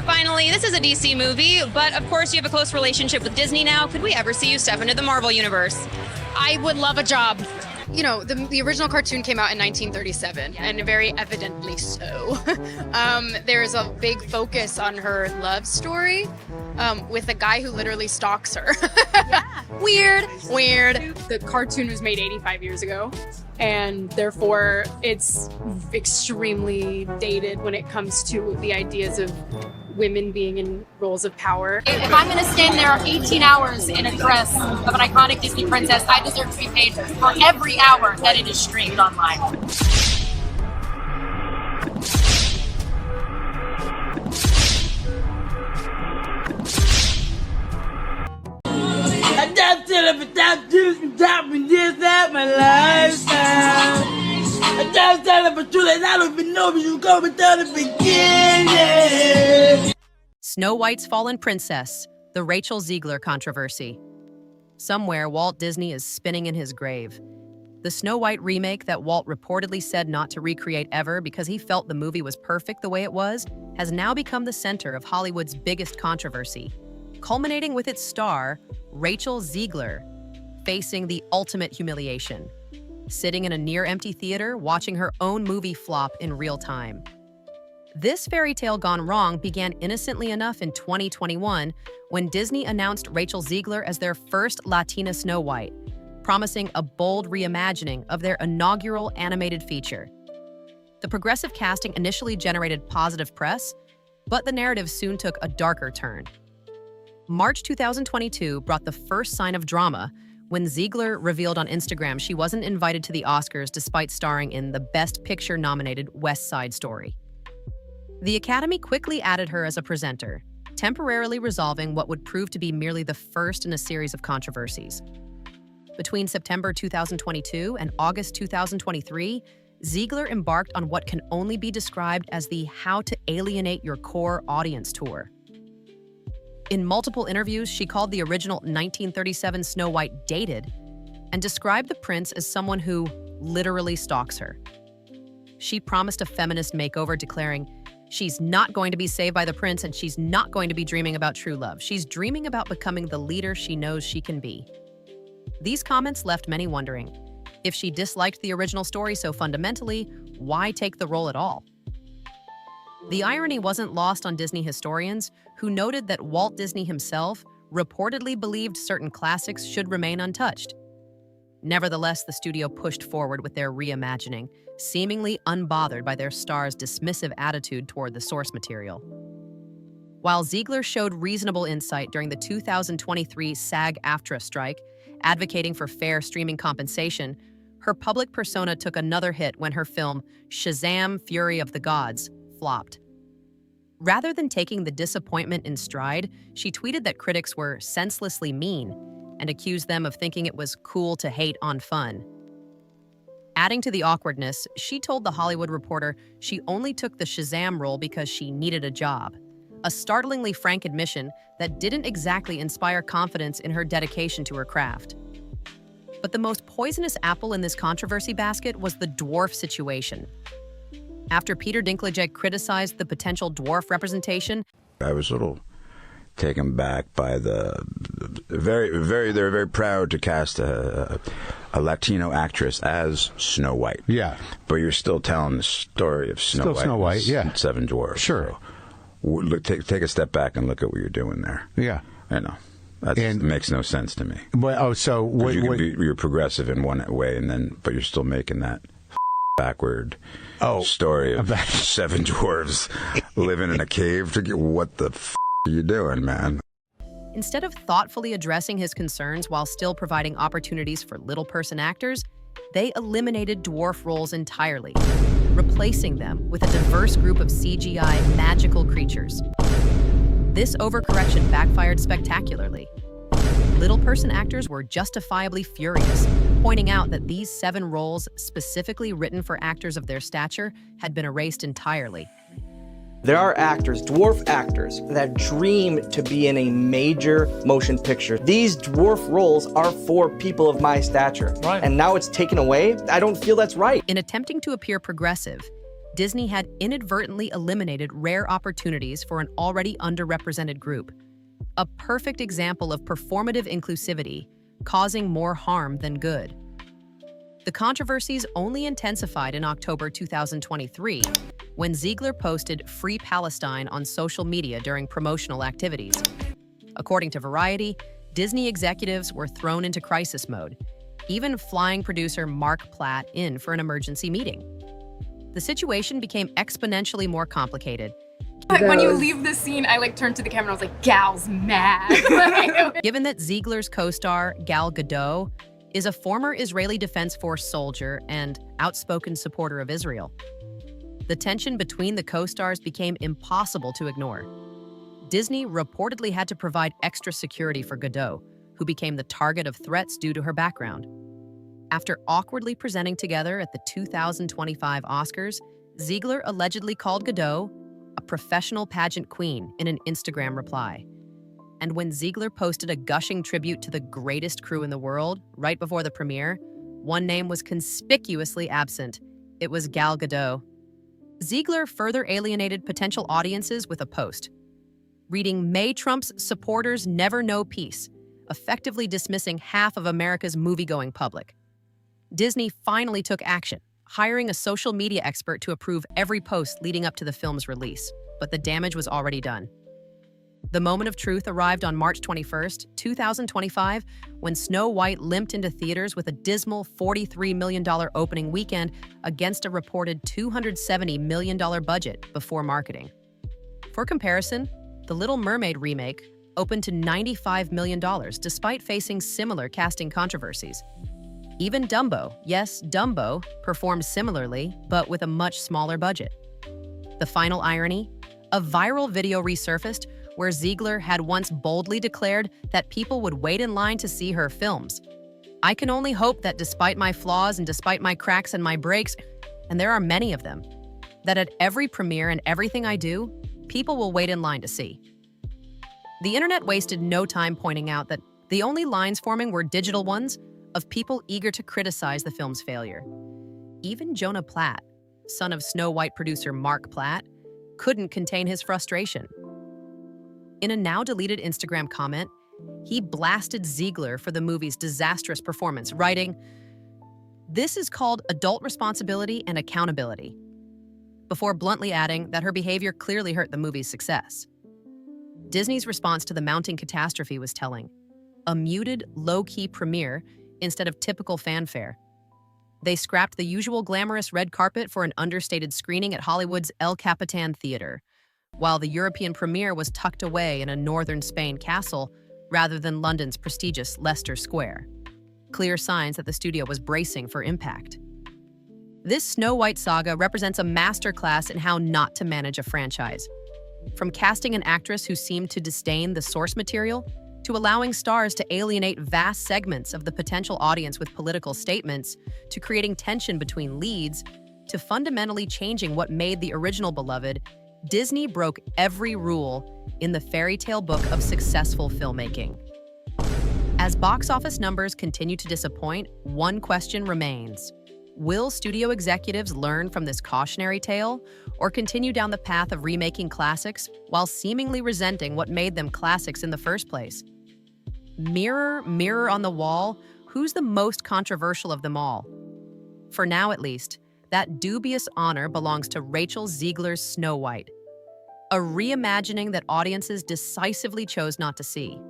Finally, this is a DC movie, but of course you have a close relationship with Disney now. Could we ever see you step into the Marvel Universe? I would love a job. You know, the original cartoon came out in 1937, and very evidently so. There's a big focus on her love story with a guy who literally stalks her. Weird. The cartoon was made 85 years ago, and therefore it's extremely dated when it comes to the ideas of women being in roles of power. If I'm going to stand there 18 hours in a dress of an iconic Disney princess, I deserve to be paid for every hour that it is streamed online. I just said it without juice, topping this out my lifestyle. I just said it for true, and I don't even know if you go without the beginning. Snow White's Fallen Princess, the Rachel Zegler controversy. Somewhere, Walt Disney is spinning in his grave. The Snow White remake that Walt reportedly said not to recreate ever because he felt the movie was perfect the way it was, has now become the center of Hollywood's biggest controversy, culminating with its star, Rachel Zegler, facing the ultimate humiliation, sitting in a near-empty theater watching her own movie flop in real time. This fairy tale gone wrong began innocently enough in 2021 when Disney announced Rachel Zegler as their first Latina Snow White, promising a bold reimagining of their inaugural animated feature. The progressive casting initially generated positive press, but the narrative soon took a darker turn. March 2022 brought the first sign of drama when Zegler revealed on Instagram she wasn't invited to the Oscars despite starring in the Best Picture-nominated West Side Story. The Academy quickly added her as a presenter, temporarily resolving what would prove to be merely the first in a series of controversies. Between September 2022 and August 2023, Zegler embarked on what can only be described as the How to Alienate Your Core audience tour. In multiple interviews, she called the original 1937 Snow White dated and described the prince as someone who literally stalks her. She promised a feminist makeover, declaring, "She's not going to be saved by the prince, and she's not going to be dreaming about true love. She's dreaming about becoming the leader she knows she can be." These comments left many wondering, if she disliked the original story so fundamentally, why take the role at all? The irony wasn't lost on Disney historians, who noted that Walt Disney himself reportedly believed certain classics should remain untouched. Nevertheless, the studio pushed forward with their reimagining, seemingly unbothered by their star's dismissive attitude toward the source material. While Zegler showed reasonable insight during the 2023 SAG-AFTRA strike, advocating for fair streaming compensation, her public persona took another hit when her film, Shazam! Fury of the Gods, flopped. Rather than taking the disappointment in stride, she tweeted that critics were senselessly mean and accused them of thinking it was cool to hate on fun. Adding to the awkwardness, she told The Hollywood Reporter she only took the Shazam role because she needed a job, a startlingly frank admission that didn't exactly inspire confidence in her dedication to her craft. But the most poisonous apple in this controversy basket was the dwarf situation. After Peter Dinklage criticized the potential dwarf representation, I was a little taken back by they're very proud to cast a Latino actress as Snow White. Yeah. But you're still telling the story of Snow White. Yeah. Seven Dwarfs. Sure. So, look, take a step back and look at what you're doing there. Yeah. I know. That makes no sense to me. Well, you're progressive in one way, but you're still making that backward story of seven dwarves living in a cave. What the are you doing, man? Instead of thoughtfully addressing his concerns while still providing opportunities for little-person actors, they eliminated dwarf roles entirely, replacing them with a diverse group of CGI magical creatures. This overcorrection backfired spectacularly. Little-person actors were justifiably furious, pointing out that these 7 roles specifically written for actors of their stature had been erased entirely. There are actors, dwarf actors, that dream to be in a major motion picture. These dwarf roles are for people of my stature. Right. And now it's taken away? I don't feel that's right. In attempting to appear progressive, Disney had inadvertently eliminated rare opportunities for an already underrepresented group. A perfect example of performative inclusivity, causing more harm than good. The controversies only intensified in October 2023, when Zegler posted "Free Palestine" on social media during promotional activities. According to Variety, Disney executives were thrown into crisis mode, even flying producer Mark Platt in for an emergency meeting. The situation became exponentially more complicated. When you leave the scene, I turned to the camera and I was like, Gal's mad. Given that Zegler's co-star, Gal Gadot, is a former Israeli Defense Force soldier and outspoken supporter of Israel. The tension between the co-stars became impossible to ignore. Disney reportedly had to provide extra security for Gadot, who became the target of threats due to her background. After awkwardly presenting together at the 2025 Oscars, Zegler allegedly called Gadot a professional pageant queen in an Instagram reply. And when Zegler posted a gushing tribute to the greatest crew in the world right before the premiere, one name was conspicuously absent. It was Gal Gadot. Zegler further alienated potential audiences with a post, reading "May Trump's supporters never know peace," effectively dismissing half of America's movie-going public. Disney finally took action, hiring a social media expert to approve every post leading up to the film's release, but the damage was already done. The moment of truth arrived on March 21st, 2025, when Snow White limped into theaters with a dismal $43 million opening weekend against a reported $270 million budget before marketing. For comparison, The Little Mermaid remake opened to $95 million despite facing similar casting controversies. Even Dumbo, yes, Dumbo, performed similarly, but with a much smaller budget. The final irony? A viral video resurfaced where Zegler had once boldly declared that people would wait in line to see her films. "I can only hope that despite my flaws and despite my cracks and my breaks, and there are many of them, that at every premiere and everything I do, people will wait in line to see." The internet wasted no time pointing out that the only lines forming were digital ones of people eager to criticize the film's failure. Even Jonah Platt, son of Snow White producer Mark Platt, couldn't contain his frustration. In a now-deleted Instagram comment, he blasted Zegler for the movie's disastrous performance, writing, "This is called adult responsibility and accountability," before bluntly adding that her behavior clearly hurt the movie's success. Disney's response to the mounting catastrophe was telling: a muted, low-key premiere instead of typical fanfare. They scrapped the usual glamorous red carpet for an understated screening at Hollywood's El Capitan Theater, while the European premiere was tucked away in a northern Spain castle rather than London's prestigious Leicester Square. Clear signs that the studio was bracing for impact. This Snow White saga represents a masterclass in how not to manage a franchise. From casting an actress who seemed to disdain the source material, to allowing stars to alienate vast segments of the potential audience with political statements, to creating tension between leads, to fundamentally changing what made the original beloved, Disney broke every rule in the fairy tale book of successful filmmaking. As box office numbers continue to disappoint, one question remains. Will studio executives learn from this cautionary tale, or continue down the path of remaking classics while seemingly resenting what made them classics in the first place? Mirror, mirror on the wall, who's the most controversial of them all? For now, at least, that dubious honor belongs to Rachel Zegler's Snow White, a reimagining that audiences decisively chose not to see.